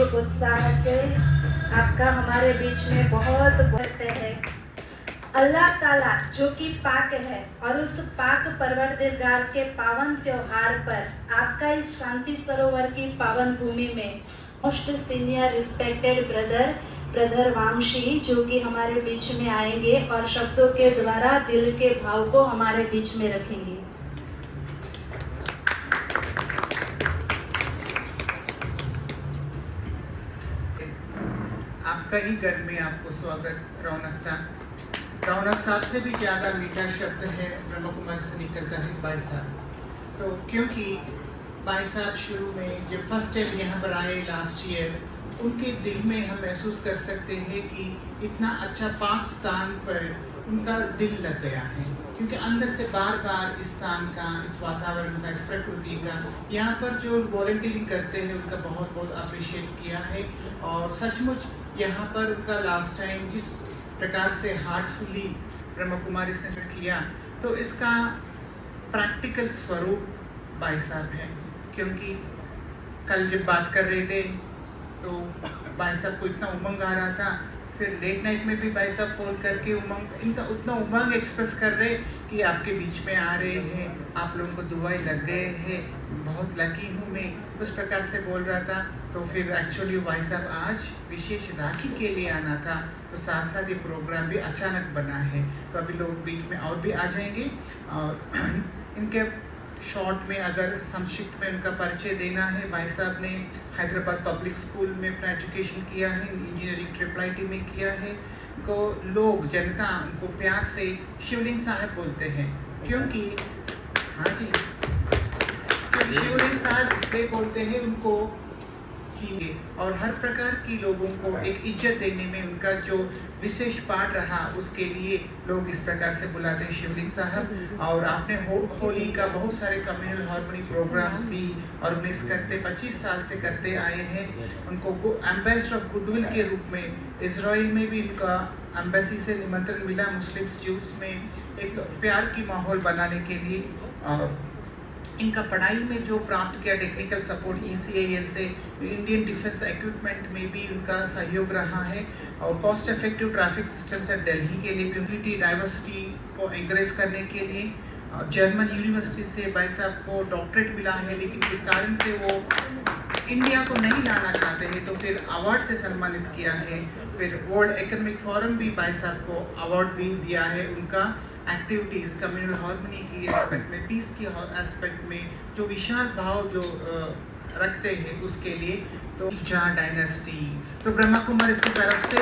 शुभ उत्साह से आपका हमारे बीच में बहुत बहुत है। अल्लाह ताला जो कि पाक है और उस पाक परवरदिगार के पावन त्योहार पर आपका इस शांति सरोवर की पावन भूमि में most senior respected brother Vamshi जो कि हमारे बीच में आएंगे और शब्दों के द्वारा दिल के भाव को हमारे बीच में रखेंगे। आपका ही घर में आपको स्वागत। रौनक साहब से भी ज़्यादा मीठा शब्द है ब्रह्मा कुमारी से निकलता है भाई साहब। तो क्योंकि भाई साहब शुरू में जब फर्स्ट टाइम यहाँ पर आए लास्ट ईयर, उनके दिल में हम महसूस कर सकते हैं कि इतना अच्छा पाक स्थान पर उनका दिल लग गया है, क्योंकि अंदर से बार बार इस स्थान का, इस वातावरण का, इस प्रकृति का, यहाँ पर जो वॉलंटियरिंग करते हैं उनका बहुत बहुत अप्रिशिएट किया है। और सचमुच यहाँ पर उनका लास्ट टाइम जिस प्रकार से हार्टफुली ब्रह्मा कुमारी ने किया, तो इसका प्रैक्टिकल स्वरूप भाई साहब है। क्योंकि कल जब बात कर रहे थे तो भाई साहब को इतना उमंग आ रहा था, फिर लेट नाइट में भी भाई साहब फोन करके उतना उमंग एक्सप्रेस कर रहे कि आपके बीच में आ रहे हैं, आप लोगों को दुआएं लग गए हैं, बहुत लकी हूँ मैं, उस प्रकार से बोल रहा था। तो फिर एक्चुअली भाई साहब आज विशेष राखी के लिए आना था, तो साथ साथ ये प्रोग्राम भी अचानक बना है। तो अभी लोग बीच में और भी आ जाएंगे और इनके शॉर्ट में अगर संक्षिप्त में उनका परिचय देना है, भाई साहब ने हैदराबाद पब्लिक स्कूल में अपना एजुकेशन किया है, इंजीनियरिंग IIIT में किया है। को लोग जनता उनको प्यार से शिवलिंग साहब बोलते हैं, क्योंकि हाँ जी, शिवलिंग साहब इसलिए बोलते हैं उनको ही, और हर प्रकार की लोगों को एक इज्जत देने में उनका जो विशेष पार्ट रहा, उसके लिए लोग इस प्रकार से बुलाते हैं शिवलिंग साहब। और आपने होली का बहुत सारे कम्युनल हार्मनी प्रोग्राम्स भी ऑर्गेनाइज करते 25 साल से करते आए हैं। उनको एम्बेसडर ऑफ गुडविल के रूप में इजराइल में भी इनका एम्बेसी से निमंत्रण मिला, मुस्लिम्स ज्यूस में एक प्यार की माहौल बनाने के लिए। इनका पढ़ाई में जो प्राप्त किया टेक्निकल सपोर्ट ECIL से, इंडियन डिफेंस इक्विपमेंट में भी उनका सहयोग रहा है। और कॉस्ट इफेक्टिव ट्रैफिक सिस्टम से दिल्ली के लिए कम्युनिटी डाइवर्सिटी को एंकरेज करने के लिए जर्मन यूनिवर्सिटी से भाई साहब को डॉक्टरेट मिला है, लेकिन इस कारण से वो इंडिया को नहीं लाना चाहते हैं, तो फिर अवार्ड से सम्मानित किया है। फिर वर्ल्ड इकोनॉमिक फोरम भी भाई साहब को अवार्ड भी दिया है। उनका एक्टिविटीज़ कम्युनल हार्मनी की एस्पेक्ट में, पीस की एस्पेक्ट में जो विशाल भाव जो रखते हैं उसके लिए। तो शाह डायनेस्टी, तो ब्रह्मा कुमारी इसकी तरफ से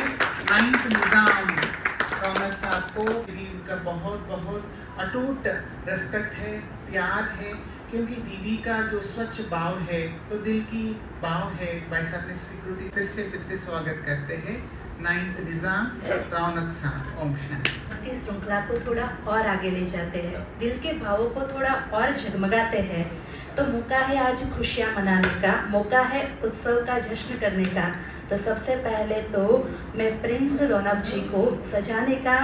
9th निज़ाम रौनक साहब को भी उनका बहुत बहुत अटूट रिस्पेक्ट है, प्यार है, क्योंकि दीदी का जो स्वच्छ भाव है, तो दिल की भाव है, भाई साहब ने स्वीकृति फिर से स्वागत करते हैं 9th निज़ाम रौनक साहब। ओम शांति। इस श्रृंखला को थोड़ा और आगे ले जाते हैं, दिल के भावों को थोड़ा और जगमगाते हैं। तो मौका है आज खुशियाँ मनाने का, मौका है उत्सव का जश्न करने का। तो सबसे पहले तो मैं प्रिंस रौनक जी को सजाने का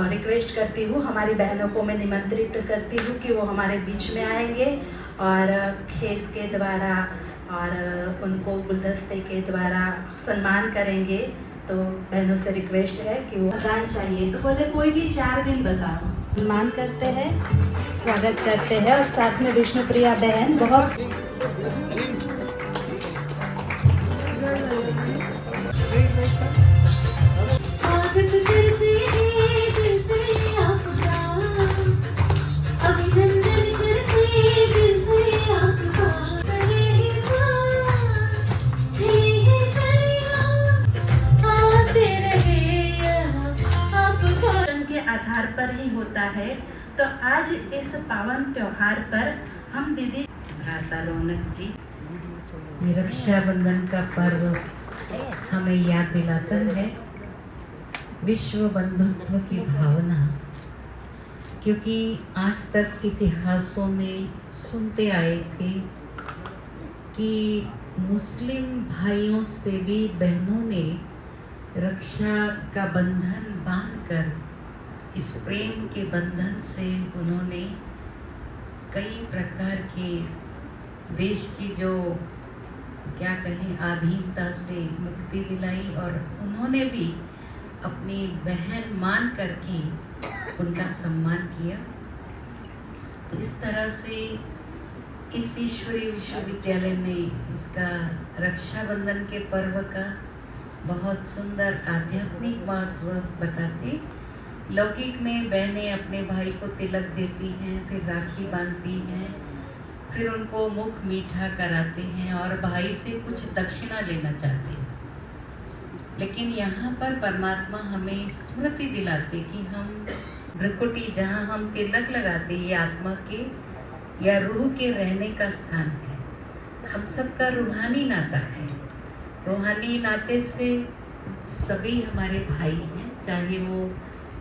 रिक्वेस्ट करती हूँ। हमारी बहनों को मैं निमंत्रित करती हूँ कि वो हमारे बीच में आएंगे और खेस के द्वारा और उनको गुलदस्ते के द्वारा सम्मान करेंगे। तो बहनों से रिक्वेस्ट है कि वो गान चाहिए, तो बोले कोई भी 4 दिन बताओ। सम्मान करते हैं, स्वागत करते हैं, और साथ में विष्णुप्रिया बहन बहुत स्वागत करते हैं दिल से आपका, अभिनंदन करते हैं दिल से आपका। आधार पर ही होता है। तो आज इस पावन त्योहार पर हम दीदी भ्राता रौनक जी, रक्षाबंधन का पर्व हमें याद दिलाता है विश्व बंधुत्व की भावना, क्योंकि आज तक इतिहासों में सुनते आए थे कि मुस्लिम भाइयों से भी बहनों ने रक्षा का बंधन बांधकर, इस प्रेम के बंधन से उन्होंने कई प्रकार के देश की जो क्या कहें आधीनता से मुक्ति दिलाई, और उन्होंने भी अपनी बहन मान करके उनका सम्मान किया। तो इस तरह से इस ईश्वरीय विश्वविद्यालय में इसका रक्षाबंधन के पर्व का बहुत सुंदर आध्यात्मिक महत्व बताते। लौकिक में बहनें अपने भाई को तिलक देती हैं, फिर राखी बांधती हैं, फिर उनको मुख मीठा कराते हैं और भाई से कुछ दक्षिणा लेना चाहते हैं। लेकिन यहाँ पर परमात्मा हमें स्मृति दिलाते कि हम भ्रुकुटी जहाँ हम तिलक लगाते, ये आत्मा के या रूह के रहने का स्थान है। हम सबका रूहानी नाता है। रूहानी नाते से सभी हमारे भाई हैं, चाहे वो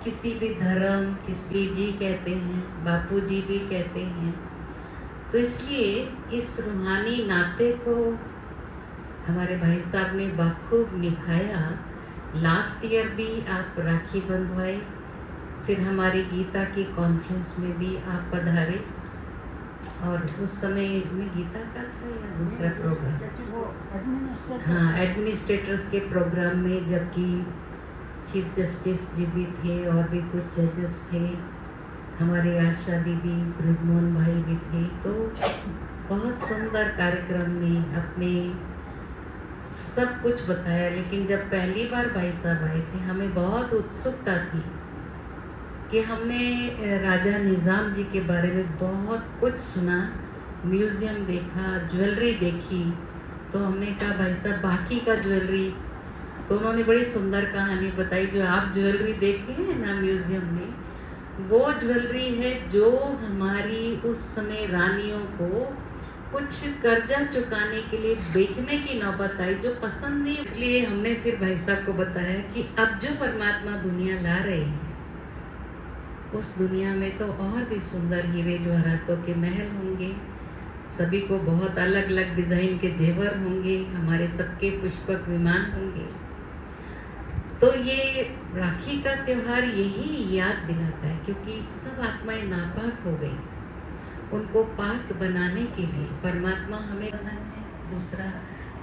किसी भी धर्म, किसी जी कहते हैं, बापू जी भी कहते हैं। तो इसलिए इस रूहानी नाते को हमारे भाई साहब ने बखूब निभाया। लास्ट ईयर भी आप राखी बंधवाए, फिर हमारी गीता की कॉन्फ्रेंस में भी आप पधारे, और उस समय में गीता का था या दूसरा प्रोग्राम, हाँ एडमिनिस्ट्रेटर्स के प्रोग्राम में, जबकि चीफ जस्टिस जी भी थे और भी कुछ जजेस थे, हमारे आशा दीदी, ब्रजमोहन भाई भी थे। तो बहुत सुंदर कार्यक्रम में अपने सब कुछ बताया। लेकिन जब पहली बार भाई साहब आए थे, हमें बहुत उत्सुकता थी कि हमने राजा निज़ाम जी के बारे में बहुत कुछ सुना, म्यूज़ियम देखा, ज्वेलरी देखी। तो हमने कहा भाई साहब बाकी का ज्वेलरी, तो उन्होंने बड़ी सुंदर कहानी बताई। जो आप ज्वेलरी देखे हैं ना म्यूज़ियम में, वो ज्वेलरी है जो हमारी उस समय रानियों को कुछ कर्जा चुकाने के लिए बेचने की नौबत आई, जो पसंद नहीं। इसलिए हमने फिर भाई साहब को बताया कि अब जो परमात्मा दुनिया ला रहे हैं, उस दुनिया में तो और भी सुंदर हीरे जवाहरातों के महल होंगे, सभी को बहुत अलग अलग डिज़ाइन के जेवर होंगे, हमारे सबके पुष्पक विमान होंगे। तो ये राखी का त्यौहार यही याद दिलाता है, क्योंकि सब आत्माएं नापाक हो गई, उनको पाक बनाने के लिए परमात्मा हमें बंधन है, दूसरा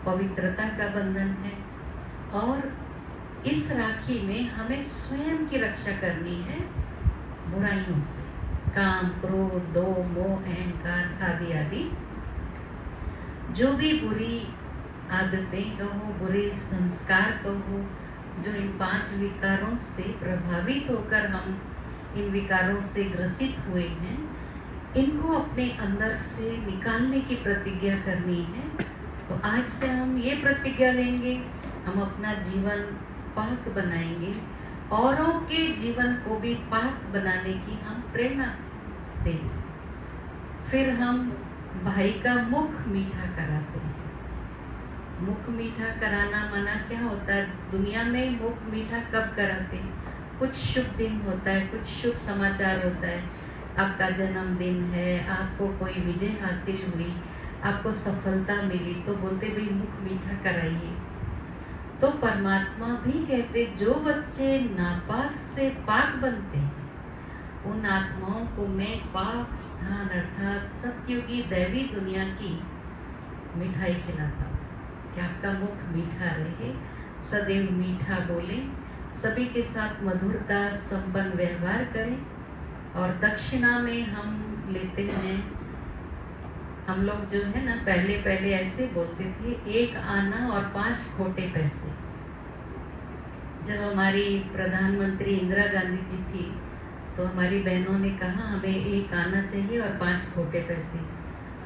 पवित्रता का बंधन है। और इस राखी में हमें स्वयं की रक्षा करनी है बुराइयों से, काम, क्रोध, दो, मोह, अहंकार आदि आदि जो भी बुरी आदतें कहो, बुरे संस्कार कहो, जो इन 5 विकारों से प्रभावित होकर हम इन विकारों से ग्रसित हुए हैं, इनको अपने अंदर से निकालने की प्रतिज्ञा करनी है। तो आज से हम ये प्रतिज्ञा लेंगे, हम अपना जीवन पाक बनाएंगे, औरों के जीवन को भी पाक बनाने की हम प्रेरणा देंगे। फिर हम भाई का मुख मीठा कराते हैं। मुख मीठा कराना माना क्या होता है? दुनिया में मुख मीठा कब कराते हैं? कुछ शुभ दिन होता है, कुछ शुभ समाचार होता है, आपका जन्मदिन है, आपको कोई विजय हासिल हुई, आपको सफलता मिली, तो बोलते भाई मुख मीठा कराइए। तो परमात्मा भी कहते जो बच्चे नापाक से पाक बनते हैं, उन आत्माओं को मैं पाक स्थान अर्थात सत्युगी दैवी दुनिया की मिठाई खिलाता हूँ कि आपका मुख मीठा रहे, सदैव मीठा बोले, सभी के साथ मधुरता संपन्न व्यवहार करें। और दक्षिणा में हम लेते हैं, हम लोग जो है ना पहले ऐसे बोलते थे, 1 आना और 5 खोटे पैसे। जब हमारी प्रधानमंत्री इंदिरा गांधी जी थी, तो हमारी बहनों ने कहा हमें 1 आना चाहिए और 5 खोटे पैसे।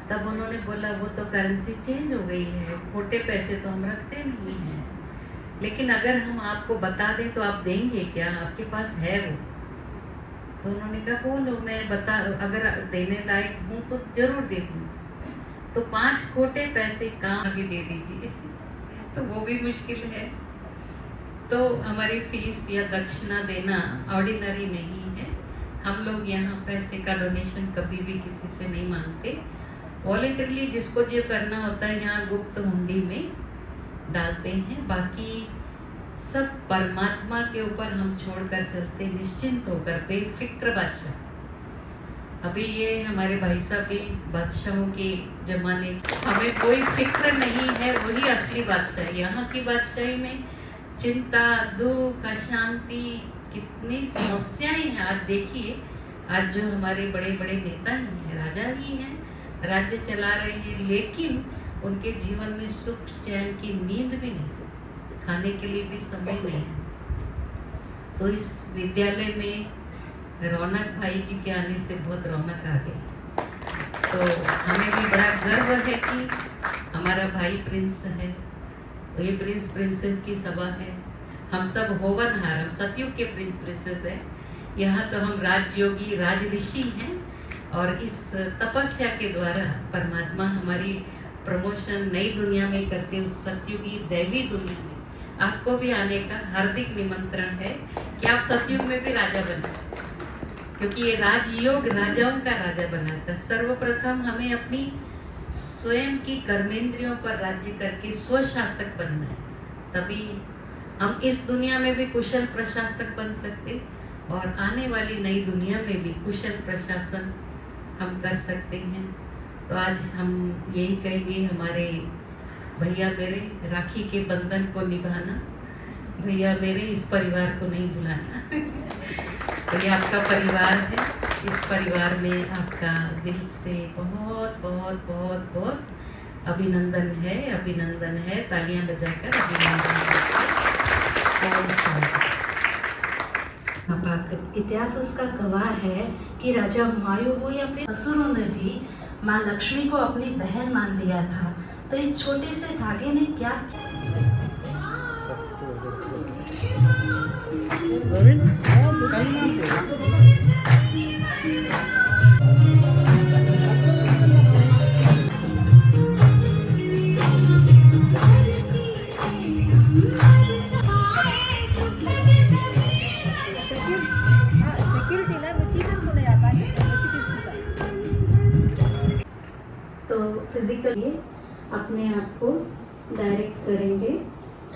तब उन्होंने बोला वो तो करेंसी चेंज हो गई है, खोटे पैसे तो हम रखते नहीं हैं, लेकिन अगर हम आपको बता दें तो आप देंगे क्या? आपके पास है वो? तो उन्होंने कहा बोलो, मैं बता, अगर देने लायक हूँ तो जरूर दे दूँ। तो 5 खोटे पैसे काम भी दे दीजिए तो वो भी मुश्किल है। तो हमारी फीस या दक्षिणा देना ऑर्डिनरी नहीं है। हम लोग यहाँ पैसे का डोनेशन कभी भी किसी से नहीं मांगते। वॉलेंटरली जिसको जो करना होता है यहाँ गुप्त हुंडी में डालते हैं, बाकी सब परमात्मा के ऊपर हम छोड़कर चलते, निश्चिंत होकर, बेफिक्र बादशाह। अभी ये हमारे भाई साहब भी बादशाहों के जमाने, हमें कोई फिक्र नहीं है, वही असली बादशाह। यहाँ की बादशाही में चिंता, दुख, अशांति, कितनी समस्याएं हैं। आज देखिए, आज जो हमारे बड़े बड़े नेता हैं, राजा ही हैं, राज्य चला रहे हैं, लेकिन उनके जीवन में सुख चैन की नींद भी नहीं, खाने के लिए भी समय नहीं है। तो इस विद्यालय में रौनक भाई जी के आने से बहुत रौनक आ गई। तो हमें भी बड़ा गर्व है कि हमारा भाई प्रिंस है, ये प्रिंस प्रिंसेस की सभा है। हम सब होवनहार, हम सतयुग के प्रिंस प्रिंसेस हैं। यहाँ तो हम राजयोगी, राज ऋषि हैं, और इस तपस्या के द्वारा परमात्मा हमारी प्रमोशन नई दुनिया में करते, उस सतयुगी दैवी दुनिया में आपको भी आने का हार्दिक निमंत्रण है कि आप सतयुग में भी राजा बने, क्योंकि ये राजयोग राजाओं का राजा बनाता है। सर्वप्रथम हमें अपनी स्वयं की कर्मेंद्रियों पर राज्य करके स्वशासक बनना है, तभी हम इस दुनिया में भी कुशल प्रशासक बन सकते, और आने वाली नई दुनिया में भी कुशल प्रशासन हम कर सकते हैं। तो आज हम यही कहेंगे, हमारे भैया मेरे, राखी के बंधन को निभाना, भैया मेरे, इस परिवार को नहीं भुलाना। तो ये आपका परिवार है, इस परिवार में आपका दिल से बहुत बहुत बहुत बहुत अभिनंदन है, अभिनंदन है। तालियां बजाकर अभिनंदन। इतिहास उसका गवाह है कि राजा हुमायूं हो या फिर असुरों ने भी माँ लक्ष्मी को अपनी बहन मान लिया था। तो इस छोटे से धागे ने क्या फिजिकली अपने आप को डायरेक्ट करेंगे।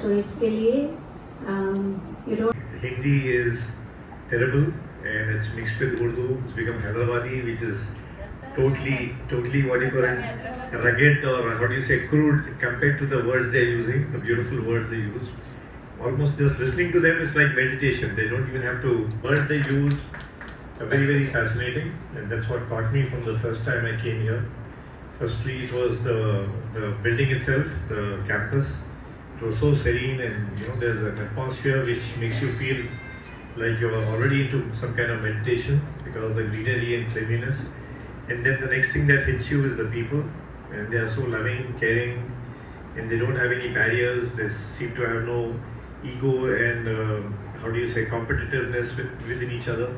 तो इसके लिए Hindi is terrible and it's mixed with Urdu. It's become Hyderabadi, which is totally what do you call it, rugged, or how do you say, crude compared to the words they're using, the beautiful words they use. Almost just listening to them is like meditation. They don't even have to, words they use are very fascinating, and that's what caught me from the first time I came here. Firstly, it was the building itself, the campus. It was so serene, and there's an atmosphere which makes you feel like you're already into some kind of meditation because of the greenery and cleanliness. And then the next thing that hits you is the people, and they are so loving, caring, and they don't have any barriers. They seem to have no ego and how do you say, competitiveness within each other.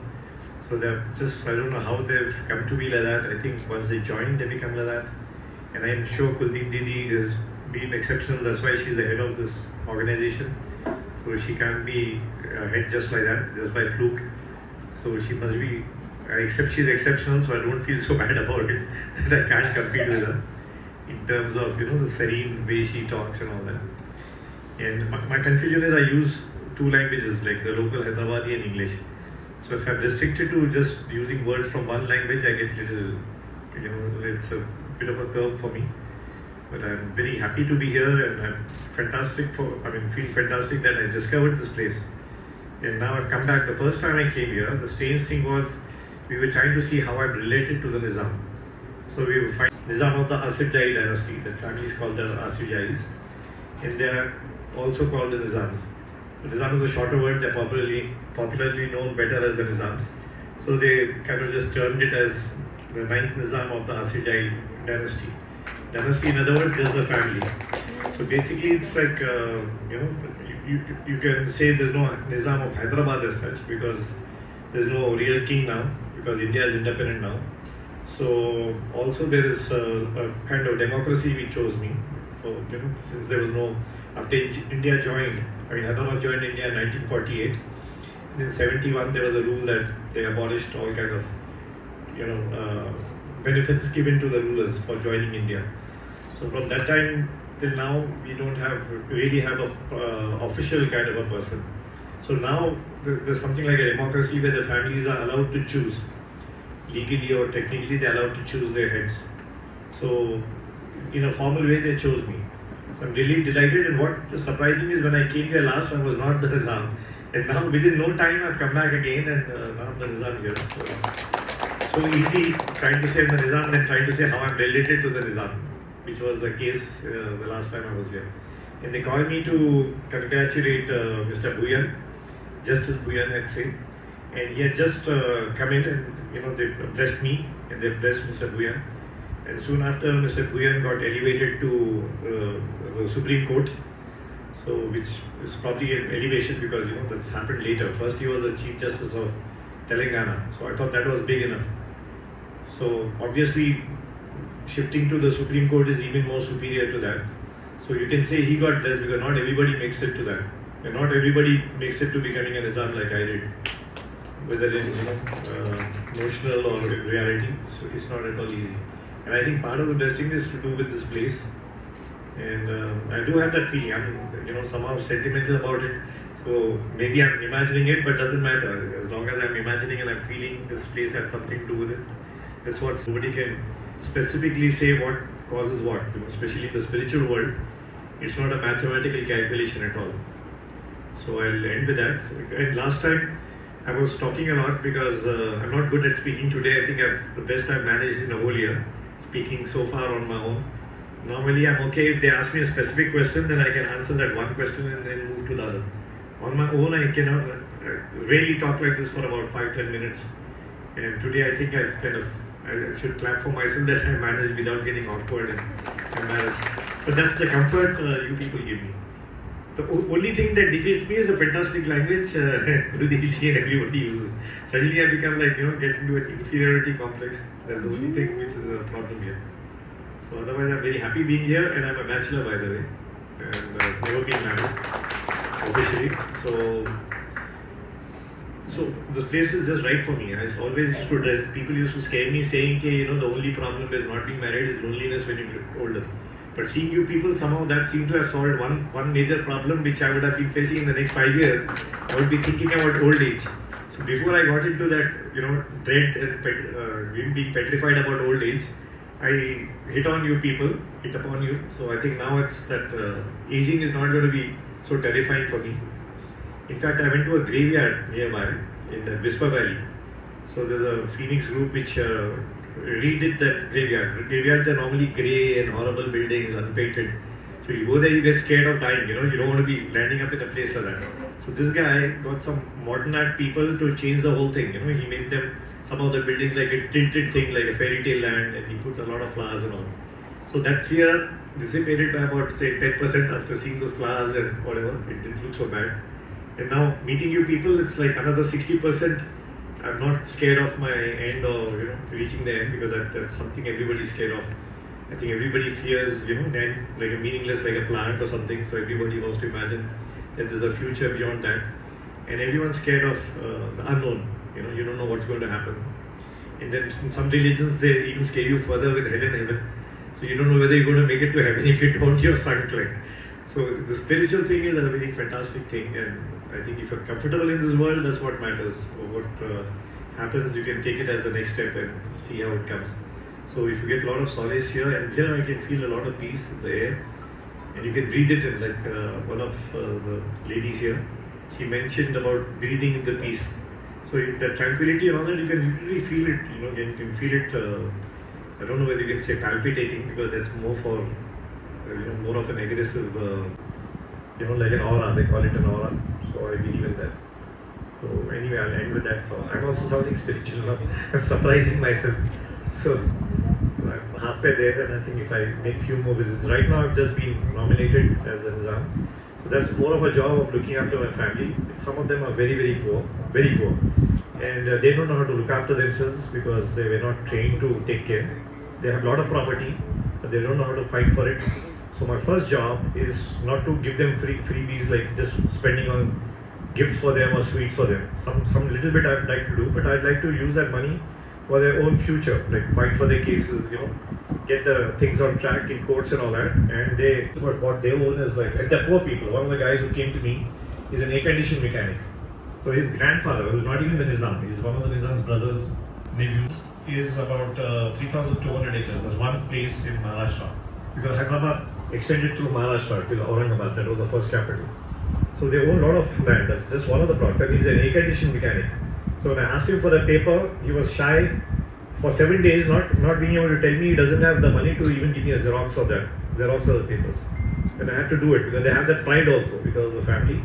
So they're just, I don't know how they've come to be like that. I think once they join, they become like that. And I'm sure Kuldeep Didi has been exceptional. That's why she's the head of this organization. So she can't be head just like that, just by fluke. So she must be, except she's exceptional, so I don't feel so bad about it that I can't compete with her in terms of the serene way she talks and all that. And my confusion is I use two languages, like the local Hyderabadi and English. So if I'm restricted to just using words from one language, I get little, it's a bit of a curve for me. But I'm very happy to be here, and I'm feel fantastic that I discovered this place. And now I've come back. The first time I came here, the strange thing was we were trying to see how I'm related to the Nizam. So we were finding Nizam of the Asaf Jahi Dynasty. That family is called the Asaf Jahis, and they are also called the Nizams. The Nizam is a shorter word. They're popularly known better as the Nizams. So they kind of just termed it as the 9th Nizam of the Asaf Jahi Dynasty. Dynasty, in other words, just the family. So basically, it's like you can say there's no Nizam of Hyderabad as such, because there's no real king now, because India is independent now. So also there is a kind of democracy which chose me. So, since there was no, after India joined, Hyderabad joined India in 1948. In 71 there was a rule that they abolished all kind of benefits given to the rulers for joining India. So from that time till now, we don't really have a official kind of a person. So now there's something like a democracy where the families are allowed to choose. legally or technically they're allowed to choose their heads. So in a formal way they chose me. So I'm really delighted, and what is surprising is when I came here last I was not the Nizam, and now within no time I've come back again and now I'm the Nizam here. So easy trying to say I'm the Nizam than trying to say how I'm related to the Nizam, which was the case the last time I was here. And they called me to congratulate Mr. Bhuyan, Justice Bhuyan I'd say, and he had just come in and they blessed me and they blessed Mr. Bhuyan. And soon after, Mr. Bhuyan got elevated to the Supreme Court, so which is probably an elevation because that's happened later. First, he was the Chief Justice of Telangana, so I thought that was big enough. So obviously, shifting to the Supreme Court is even more superior to that. So you can say he got blessed because not everybody makes it to that, and not everybody makes it to becoming a Nizam like I did, whether in notional or in reality. So it's not at all easy. And I think part of the blessing is to do with this place. And I do have that feeling. I'm somehow sentimental about it. So maybe I'm imagining it, but doesn't matter. As long as I'm imagining and I'm feeling this place had something to do with it. That's what nobody can specifically say what causes what. Especially in the spiritual world, it's not a mathematical calculation at all. So I'll end with that. And last time I was talking a lot because I'm not good at speaking today. I think the best I've managed in a whole year. Speaking so far on my own. Normally I'm okay if they ask me a specific question, then I can answer that one question and then move to the other. On my own I cannot really talk like this for about 5-10 minutes. And today I think I should clap for myself that I managed without getting awkward and embarrassed. But that's the comfort you people give me. The only thing that defeats me is the fantastic language Gurudevji and everybody uses. Suddenly I become get into an inferiority complex. That's the only thing which is a problem here. So otherwise I'm very happy being here, and I'm a bachelor by the way. And I've never been married officially. So this place is just right for me. I always people used to scare me saying the only problem is not being married is loneliness when you get older. But seeing you people, somehow that seemed to have solved one major problem which I would have been facing in the next 5 years. I would be thinking about old age. So before I got into that, dread and being petrified about old age, I hit upon you. So I think now it's that aging is not going to be so terrifying for me. In fact, I went to a graveyard nearby in the Vispa Valley. So there's a Phoenix group which redid that graveyard. Graveyards are normally grey and horrible buildings, unpainted. So you go there, you get scared of dying, you don't want to be landing up in a place like that. So this guy got some modern art people to change the whole thing, he made them, some of the buildings like a tilted thing, like a fairy tale land, and he put a lot of flowers and all. So that fear dissipated by about say 10% after seeing those flowers and whatever, it didn't look so bad. And now meeting you people, it's like another 60%. I'm not scared of my end or reaching the end because that's something everybody's scared of. I think everybody fears end like a meaningless like a plant or something. So everybody wants to imagine that there's a future beyond that, and everyone's scared of the unknown. You don't know what's going to happen. And then in some religions they even scare you further with hell and heaven. So you don't know whether you're going to make it to heaven if you don't. You're sunk like. So the spiritual thing is a very fantastic thing, and I think if you're comfortable in this world, that's what matters. What happens, you can take it as the next step and see how it comes. So if you get a lot of solace here, and here I can feel a lot of peace in the air, and you can breathe it in. Like one of the ladies here, she mentioned about breathing in the peace. So the tranquility and all that, you can literally feel it. You can feel it. I don't know whether you can say palpitating because that's more for more of an aggressive. Like an aura, they call it an aura. So I believe in that. So anyway, I'll end with that. So I'm also sounding spiritual now. I'm surprising myself. So I'm halfway there, and I think if I make few more visits. Right now I've just been nominated as a Nizam. So that's more of a job of looking after my family. Some of them are very, very poor. And they don't know how to look after themselves because they were not trained to take care. They have a lot of property, but they don't know how to fight for it. So my first job is not to give them freebies like just spending on gifts for them or sweets for them. Some little bit I'd like to do, but I'd like to use that money for their own future, like fight for their cases, get the things on track in courts and all that. And what they own is like, and they're poor people. One of the guys who came to me is an air condition mechanic. So his grandfather, who's not even the Nizam, he's one of the Nizam's brothers, nephews. is about 3,200 acres. There's one place in Maharashtra. Because Hyderabad extended through Maharashtra till Aurangabad, that was the first capital. So they own a lot of land. That's just one of the blocks. And he's an air conditioning mechanic. So when I asked him for the paper, he was shy for 7 days, not being able to tell me he doesn't have the money to even give me a Xerox of the papers. And I had to do it because they have that pride also because of the family.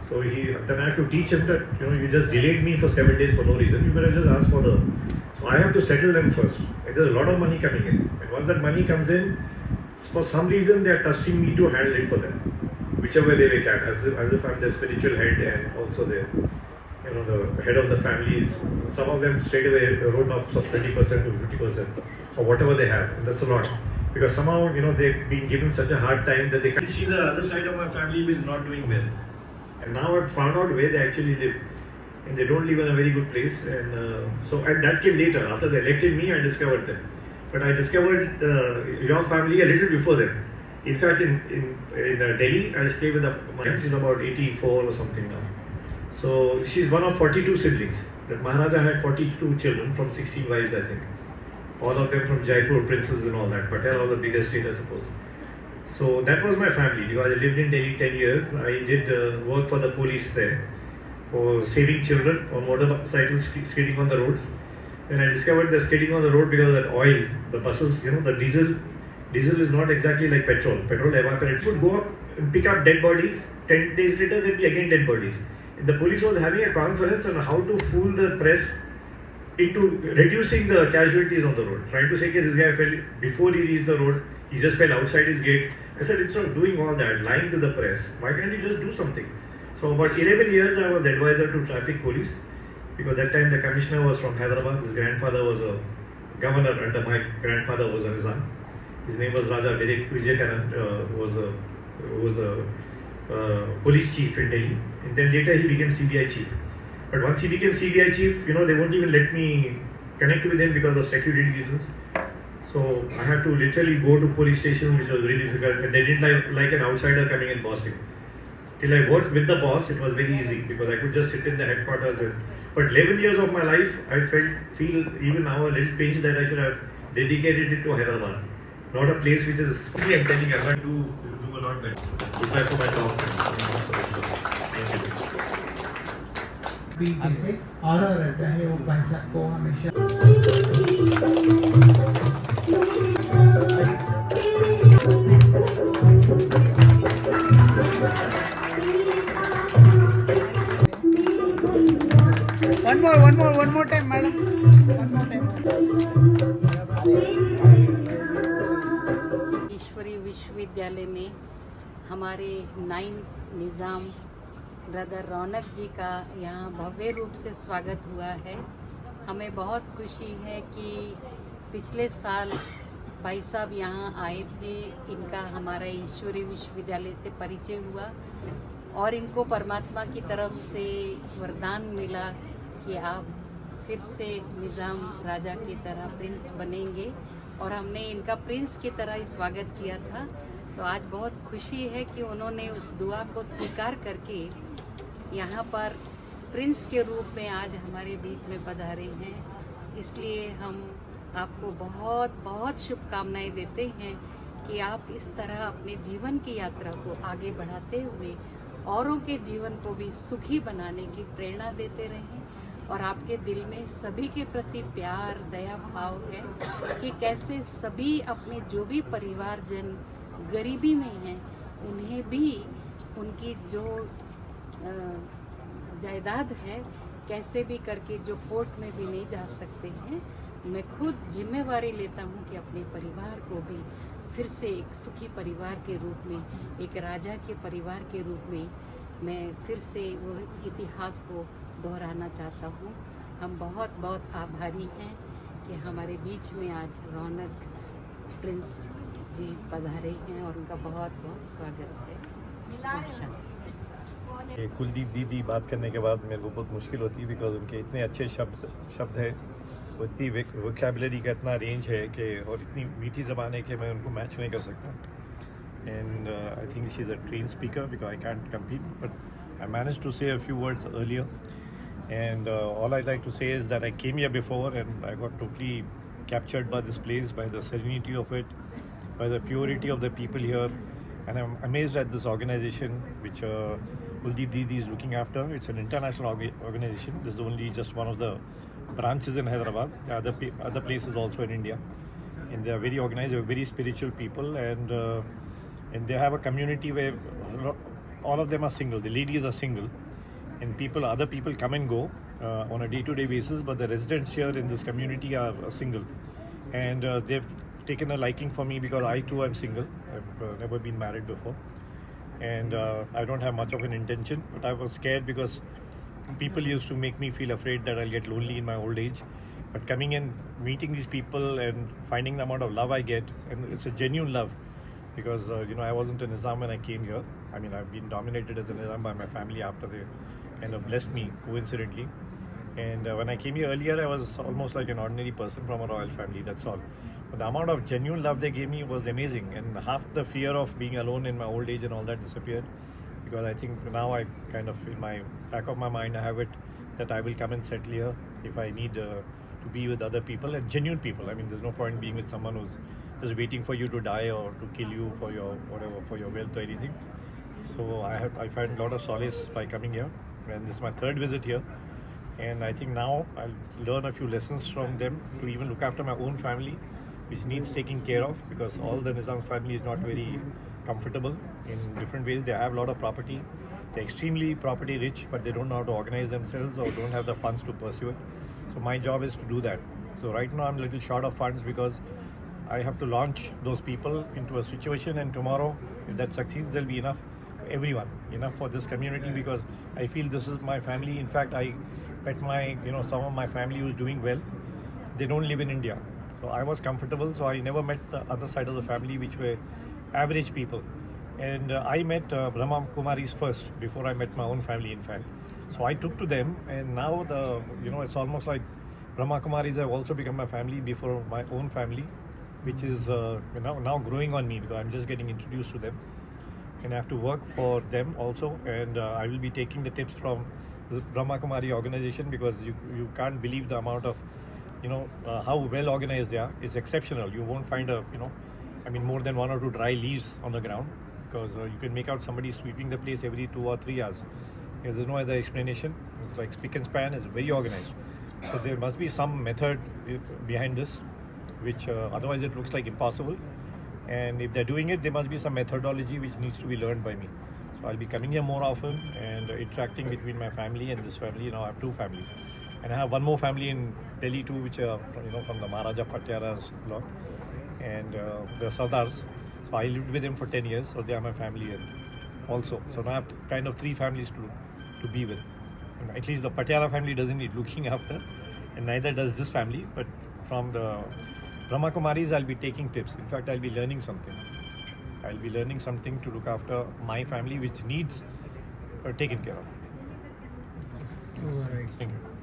So then I had to teach him that, you just delayed me for 7 days for no reason. You better just ask for so I have to settle them first. And there's a lot of money coming in. And once that money comes in, for some reason they are trusting me to handle it for them, whichever way they can, as if I'm the spiritual head and also the head of the families. Some of them straight away wrote off of 30% to 50% for whatever they have, and that's a lot. Because somehow, they've been given such a hard time that they can't see the other side of my family who is not doing well. And now I've found out where they actually live. And they don't live in a very good place. And and that came later. After they elected me, I discovered them. But I discovered your family a little before them. In fact, in Delhi, I stay with my aunt. She's about 84 or something now. So she's one of 42 siblings. The Maharaja had 42 children from 16 wives, I think. All of them from Jaipur, princes and all that. Patel was the biggest state, I suppose. So that was my family. Because I lived in Delhi 10 years. I did work for the police there for saving children on motorcycles skating on the roads. Then I discovered they're skating on the road because of that oil, the buses, the diesel is not exactly like petrol. Petrol evaporates. Would go up and pick up dead bodies. 10 days later, there'd be again dead bodies. The police was having a conference on how to fool the press into reducing the casualties on the road. Trying to say, okay, this guy fell before he reached the road, he just fell outside his gate. I said, instead of doing all that, lying to the press, why can't you just do something? So about 11 years I was advisor to traffic police, because that time the commissioner was from Hyderabad. His grandfather was a governor under my grandfather was a Nizam. His name was Raja Vijaykaran, was a police chief in Delhi. And then later he became CBI chief. But once he became CBI chief, they won't even let me connect with him because of security reasons. So I had to literally go to police station, which was really difficult. And they didn't like an outsider coming and bossing. Till I worked with the boss, it was very easy because I could just sit in the headquarters. But 11 years of my life, I feel even now a little pinch that I should have dedicated it to Hyderabad. Not a place which is... I'm telling you, I'm going to do a lot better. Goodbye for my talk. Thank you. जैसे और रहता है वो पैसा को हमेशा one more time, madam. One more time. ईश्वरी विश्वविद्यालय में हमारे 9th निज़ाम ब्रदर रौनक जी का यहाँ भव्य रूप से स्वागत हुआ है। हमें बहुत खुशी है कि पिछले साल भाई साहब यहाँ आए थे। इनका हमारा ईश्वरी विश्वविद्यालय से परिचय हुआ और इनको परमात्मा की तरफ से वरदान मिला कि आप फिर से निज़ाम राजा की तरह प्रिंस बनेंगे, और हमने इनका प्रिंस की तरह ही स्वागत किया था। तो आज बहुत खुशी है कि उन्होंने उस दुआ को स्वीकार करके यहाँ पर प्रिंस के रूप में आज हमारे बीच में पधारे हैं। इसलिए हम आपको बहुत बहुत शुभकामनाएं देते हैं कि आप इस तरह अपने जीवन की यात्रा को आगे बढ़ाते हुए औरों के जीवन को भी सुखी बनाने की प्रेरणा देते रहें, और आपके दिल में सभी के प्रति प्यार दया भाव है कि कैसे सभी अपने जो भी परिवारजन गरीबी में हैं उन्हें भी उनकी जो जायदाद है कैसे भी करके जो कोर्ट में भी नहीं जा सकते हैं, मैं खुद जिम्मेवारी लेता हूं कि अपने परिवार को भी फिर से एक सुखी परिवार के रूप में, एक राजा के परिवार के रूप में मैं फिर से वो इतिहास को दोहराना चाहता हूँ। हम बहुत बहुत आभारी हैं कि हमारे बीच में आज रौनक प्रिंस जी पधारे हैं और उनका बहुत बहुत स्वागत है। कुलदीप दीदी बात करने के बाद मेरे को बहुत मुश्किल होती है, बिकॉज उनके इतने अच्छे शब्द है, इतनी वोकैबुलरी का इतना रेंज है कि और इतनी मीठी ज़बान है कि मैं उनको मैच नहीं कर सकता। And I think she is a train speaker because I can't compete, but I managed to say a few words earlier, And all I'd like to say is that I came here before and I got totally captured by this place, by the serenity of it, by the purity of the people here. And I'm amazed at this organization which Kuldeep Didi is looking after. It's an international organization. This is only just one of the branches in Hyderabad. The other places also in India. And they are very organized, they're very spiritual people, and they have a community where all of them are single. The ladies are single, and other people come and go on a day-to-day basis, but the residents here in this community are single. And they've taken a liking for me because I too am single. I've never been married before, and I don't have much of an intention, but I was scared because people used to make me feel afraid that I'll get lonely in my old age. But coming in, meeting these people and finding the amount of love I get, and it's a genuine love, because I wasn't a Nizam when I came here. I mean, I've been dominated as a Nizam by my family after they kind of blessed me coincidentally. And when I came here earlier, I was almost like an ordinary person from a royal family, that's all. But the amount of genuine love they gave me was amazing, and half the fear of being alone in my old age and all that disappeared, because I think now I kind of, in my back of my mind, I have it that I will come and settle here if I need to be with other people, and genuine people. I mean, there's no point being with someone who's just waiting for you to die or to kill you for your whatever, for your wealth or anything. So I find a lot of solace by coming here, and this is my third visit here. And I think now I'll learn a few lessons from them to even look after my own family, which needs taking care of, because all the Nizam family is not very comfortable in different ways. They have a lot of property. They're extremely property rich, but they don't know how to organize themselves or don't have the funds to pursue it. So my job is to do that. So right now I'm a little short of funds because I have to launch those people into a situation, and tomorrow, if that succeeds, there'll be enough for everyone, enough for this community, because I feel this is my family. In fact, I met some of my family who's doing well. They don't live in India. So I was comfortable, so I never met the other side of the family, which were average people. And I met Brahma Kumaris first, before I met my own family, in fact. So I took to them, and now it's almost like Brahma Kumaris have also become my family before my own family, which is now growing on me, because I'm just getting introduced to them. And I have to work for them also, and I will be taking the tips from the Brahma Kumari organization, because you can't believe the amount of how well organized they are. It's exceptional. You won't find more than 1 or 2 dry leaves on the ground, because you can make out somebody sweeping the place every 2 or 3 hours. There's no other explanation. It's like spick and span. It's very organized. So there must be some method behind this, which otherwise it looks like impossible. And if they're doing it, there must be some methodology which needs to be learned by me. So I'll be coming here more often and interacting between my family and this family. Now I have 2 families. And I have one more family in Delhi too, which are from the Maharaja Patyaras lot, and the Sardars. So I lived with them for 10 years, so they are my family here also. So now I have kind of 3 families to be with. And at least the Patyara family doesn't need looking after, and neither does this family. But from the Brahma Kumaris, I'll be taking tips. In fact, I'll be learning something. I'll be learning something to look after my family, which needs taken care of. All right. Thank you.